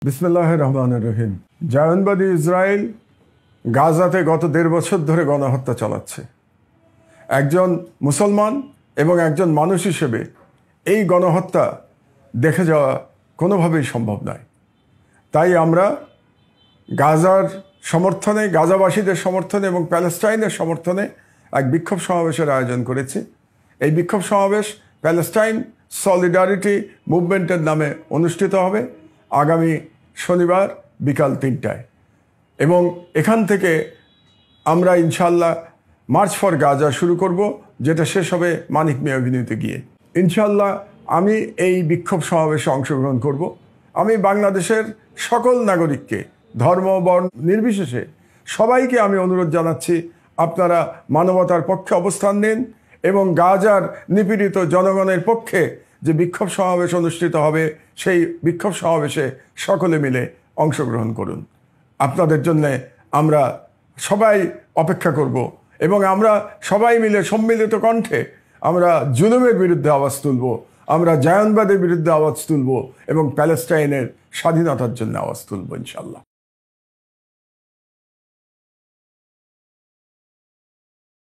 বিসমিল্লাহির রহমানির রহিম। জায়নবাদী ইসরায়েল গাজাতে গত 1.5 বছর ধরে গণহত্যা চালাচ্ছে। একজন মুসলমান এবং একজন মানুষ হিসেবে এই গণহত্যা দেখে যাওয়া কোনোভাবেই সম্ভব নয়। তাই আমরা গাজার সমর্থনে, গাজাবাসীদের সমর্থনে এবং প্যালেস্টাইনের সমর্থনে এক বিক্ষোভ সমাবেশের আয়োজন করেছি। এই বিক্ষোভ সমাবেশ প্যালেস্টাইন সলিডারিটি মুভমেন্টের নামে অনুষ্ঠিত হবে আগামী শনিবার বিকাল 3টায়, এবং এখান থেকে আমরা ইনশাল্লাহ মার্চ ফর গাজা শুরু করব, যেটা শেষ হবে মানিক মিয়া এভিনিউতে গিয়ে। ইনশাল্লাহ আমি এই বিক্ষোভ সমাবেশে অংশগ্রহণ করব। আমি বাংলাদেশের সকল নাগরিককে ধর্ম বর্ণ নির্বিশেষে সবাইকে আমি অনুরোধ জানাচ্ছি, আপনারা মানবতার পক্ষে অবস্থান নিন এবং গাজার নিপীড়িত জনগণের পক্ষে যে বিক্ষোভ সমাবেশ অনুষ্ঠিত হবে সেই বিক্ষোভ সমাবেশে সকলে মিলে অংশগ্রহণ করুন। আপনাদের জন্য আমরা সবাই অপেক্ষা করব এবং আমরা সবাই মিলে সম্মিলিত কণ্ঠে আমরা জুলুমের বিরুদ্ধে আওয়াজ তুলব, আমরা জায়নবাদের বিরুদ্ধে আওয়াজ তুলব এবং প্যালেস্টাইনের স্বাধীনতার জন্য আওয়াজ তুলব ইনশাল্লাহ।